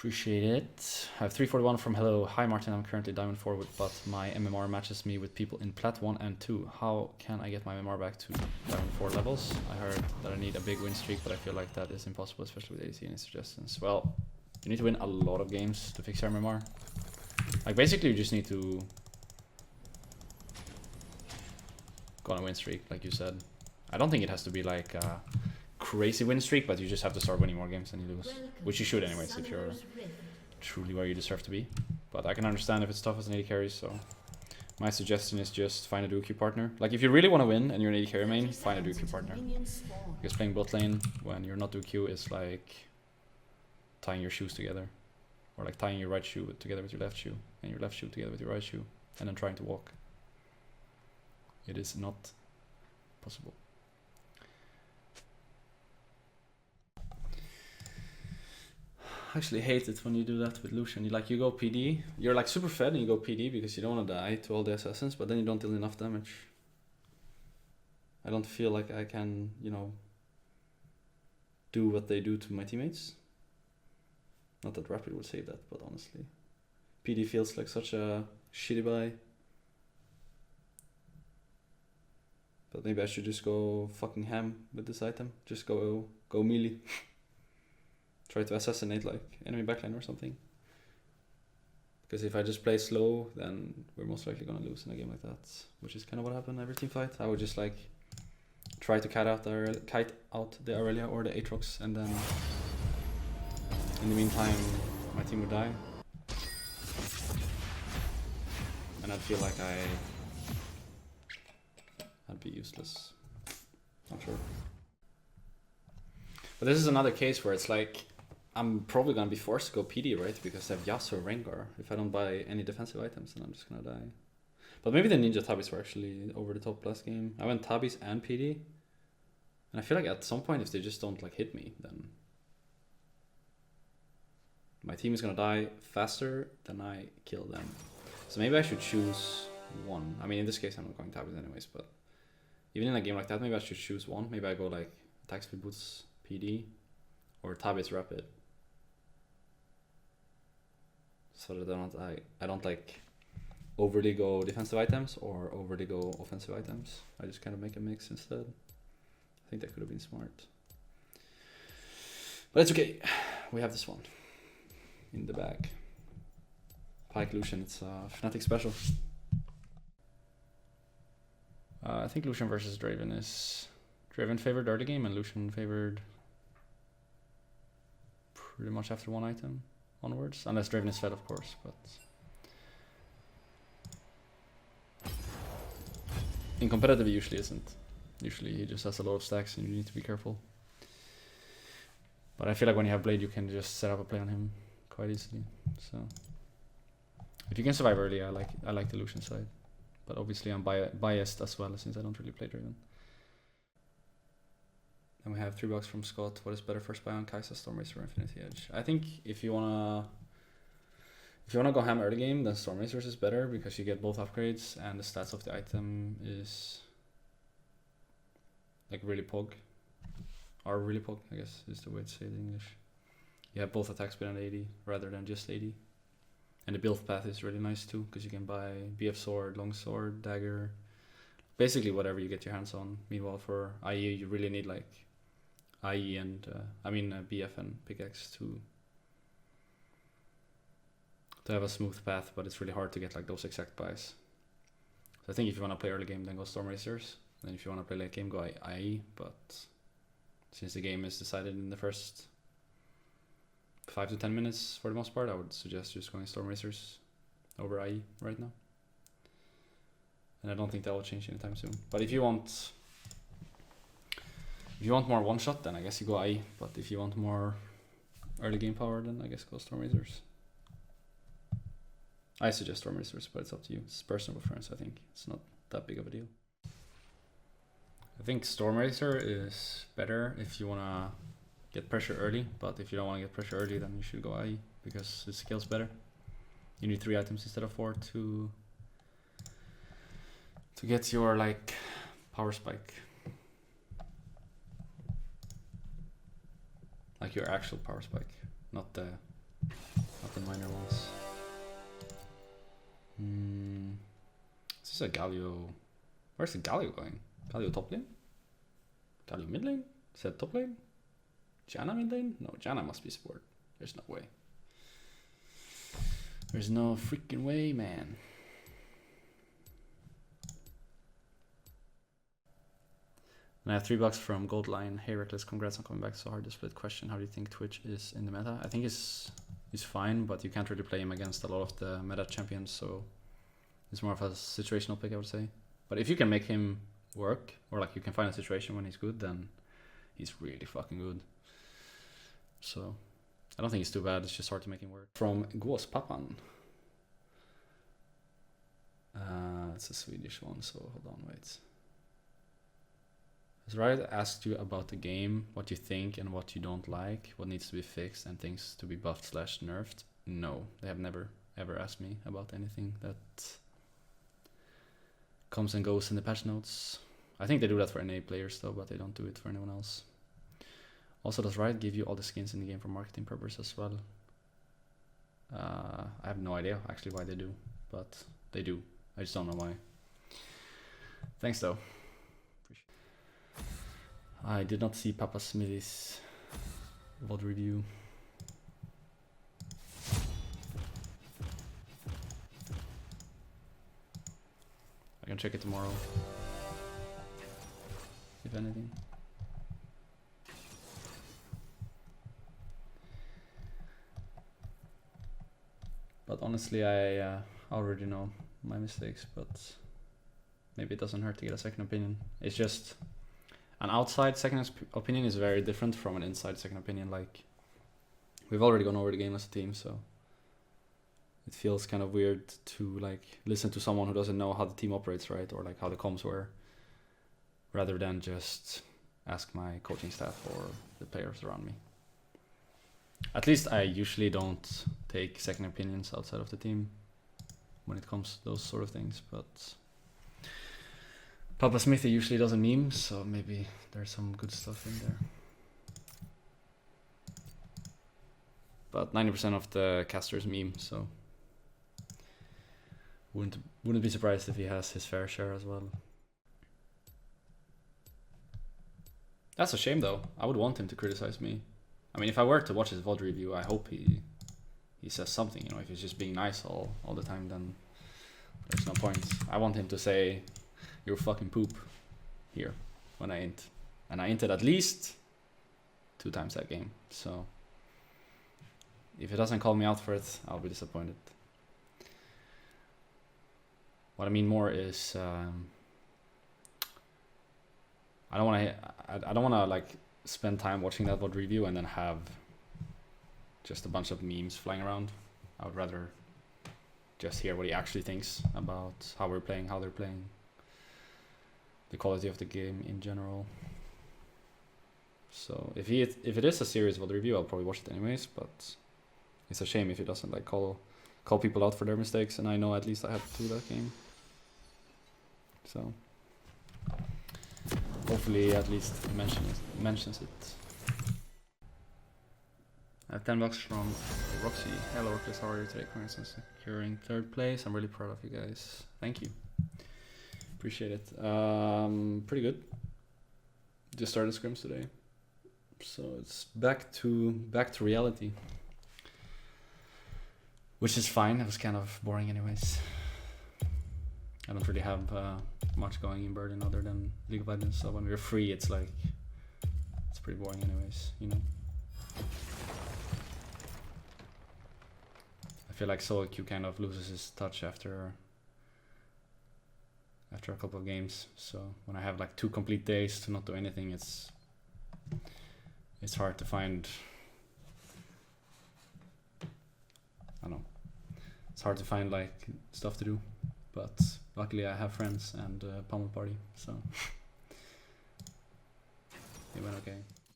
Appreciate it. I have 341 from hello. Hi Martin, I'm currently Diamond 4, but my MMR matches me with people in Plat 1 and 2. How can I get my MMR back to Diamond 4 levels? I heard that I need a big win streak, but I feel like that is impossible, especially with ADC and his suggestions. Well, you need to win a lot of games to fix your MMR. Like basically you just need to go on a win streak, like you said. I don't think it has to be like a crazy win streak, but you just have to start winning more games than you lose. Which you should anyways if you're truly where you deserve to be. But I can understand if it's tough as an AD carry, so my suggestion is just find a duo queue partner. Like if you really want to win and you're an AD carry main, find a duo queue partner. Because playing bot lane when you're not duo queue is like tying your shoes together. Or like tying your right shoe together with your left shoe, and your left shoe together with your right shoe, and then trying to walk. It is not possible. I actually hate it when you do that with Lucian. You go PD, you're like super fed and you go PD because you don't want to die to all the assassins, but then you don't deal enough damage. I don't feel like I can, you know, do what they do to my teammates. Not that Rapid would say that, but honestly. PD feels like such a shitty buy. But maybe I should just go fucking ham with this item. Just go melee. Try to assassinate like enemy backline or something. Because if I just play slow, then we're most likely gonna lose in a game like that. Which is kind of what happened every team fight. I would just like try to kite out the Aurelia or the Aatrox, and then in the meantime my team would die. And I'd feel like I'd be useless. Not sure. But this is another case where it's like I'm probably gonna be forced to go PD, right? Because I have Yasuo or Rengar. If I don't buy any defensive items, then I'm just gonna die. But maybe the Ninja Tabis were actually over the top last game. I went Tabis and PD. And I feel like at some point if they just don't like hit me, then my team is gonna die faster than I kill them. So maybe I should choose one. I mean, in this case I'm not going Tabis anyways, but even in a game like that, maybe I should choose one. Maybe I go like attack speed boots PD or Tabis rapid. So that I don't like overly go defensive items or overly go offensive items. I just kind of make a mix instead. I think that could have been smart. But it's okay. We have this one in the bag. Pike Lucian, it's a Fnatic special. I think Lucian versus Draven is Draven favored early game and Lucian favored pretty much after one item onwards, unless Draven is fed, of course. But in competitive, he usually isn't. Usually, he just has a lot of stacks, and you need to be careful. But I feel like when you have Blade, you can just set up a play on him quite easily. So if you can survive early, I like the Lucian side. But obviously, I'm biased as well since I don't really play Draven. Then we have 3 bucks from Scott. What is better first buy on Kaisa, Stormracer, or Infinity Edge? I think if you wanna go ham early game, then Stormracer is better because you get both upgrades and the stats of the item is like really pog. Or really pog, I guess is the way to say it in English. You have both attack speed and 80 rather than just 80. And the build path is really nice too because you can buy BF sword, long sword, dagger, basically whatever you get your hands on. Meanwhile for IE you really need like IE and BF and pickaxe to have a smooth path, but it's really hard to get like those exact buys. So I think if you want to play early game, then go Storm Racers. Then if you want to play late game, go IE. But since the game is decided in the first 5 to 10 minutes for the most part, I would suggest just going Storm Racers over IE right now. And I don't think that will change anytime soon. But if you want more one shot, then I guess you go IE. But if you want more early game power, then I guess go Storm Racers. I suggest Storm Racers, but it's up to you. It's personal preference, I think. It's not that big of a deal. I think Storm Racer is better if you want to get pressure early, but if you don't want to get pressure early, then you should go IE because it scales better. You need 3 items instead of 4 to get your like power spike. Like your actual power spike, not the not the minor ones. Is this a Galio? Where's the Galio going? Galio top lane? Galio mid lane? Is that top lane? Janna mid lane? No, Janna must be support. There's no way. There's no freaking way, man. And I have $3 from Goldline. Hey Rekkles, congrats on coming back so hard to split. Question, how do you think Twitch is in the meta? I think he's fine, but you can't really play him against a lot of the meta champions, so it's more of a situational pick, I would say. But if you can make him work, or like you can find a situation when he's good, then he's really fucking good. So I don't think it's too bad, it's just hard to make him work. From Gås Papan. It's a Swedish one, so hold on, wait. Has Riot asked you about the game, what you think and what you don't like, what needs to be fixed and things to be buffed / nerfed? No, they have never ever asked me about anything that comes and goes in the patch notes. I think they do that for NA players though, but they don't do it for anyone else. Also, does Riot give you all the skins in the game for marketing purposes as well? I have no idea actually why they do, but they do. I just don't know why. Thanks though. I did not see PapaSmithy's VOD review. I can check it tomorrow, if anything. But honestly, I already know my mistakes, but maybe it doesn't hurt to get a second opinion. It's just an outside second opinion is very different from an inside second opinion. Like, we've already gone over the game as a team, so it feels kind of weird to like listen to someone who doesn't know how the team operates, right? Or like how the comms were, rather than just ask my coaching staff or the players around me. At least I usually don't take second opinions outside of the team when it comes to those sort of things, but PapaSmithy usually does a meme, so maybe there's some good stuff in there. But 90% of the casters meme, so wouldn't be surprised if he has his fair share as well. That's a shame though. I would want him to criticize me. I mean, if I were to watch his VOD review, I hope he says something, you know. If he's just being nice all the time, then there's no point. I want him to say, "You're fucking poop," here when I int. And I inted at least 2 times that game. So if he doesn't call me out for it, I'll be disappointed. What I mean more is I don't want to like spend time watching that VOD review and then have just a bunch of memes flying around. I would rather just hear what he actually thinks about how we're playing, how they're playing, the quality of the game in general. So if it is a serious VOD review, I'll probably watch it anyways, but it's a shame if he doesn't like call people out for their mistakes, and I know at least I had to do that game. So hopefully at least he mentions it. I have $10 from Roxy. Hello Rekkles, how are you today? Congrats on securing 3rd place. I'm really proud of you guys. Thank you. Appreciate it. Pretty good. Just started Scrims today, so it's back to reality, which is fine. It was kind of boring anyways. I don't really have much going in Burden other than League of Legends, so when we're free, it's like it's pretty boring anyways, you know. I feel like solo queue kind of loses its touch after a couple of games. So when I have like 2 complete days to not do anything, it's hard to find. I don't know. It's hard to find like stuff to do, but luckily I have friends and Pummel Party, so it went okay.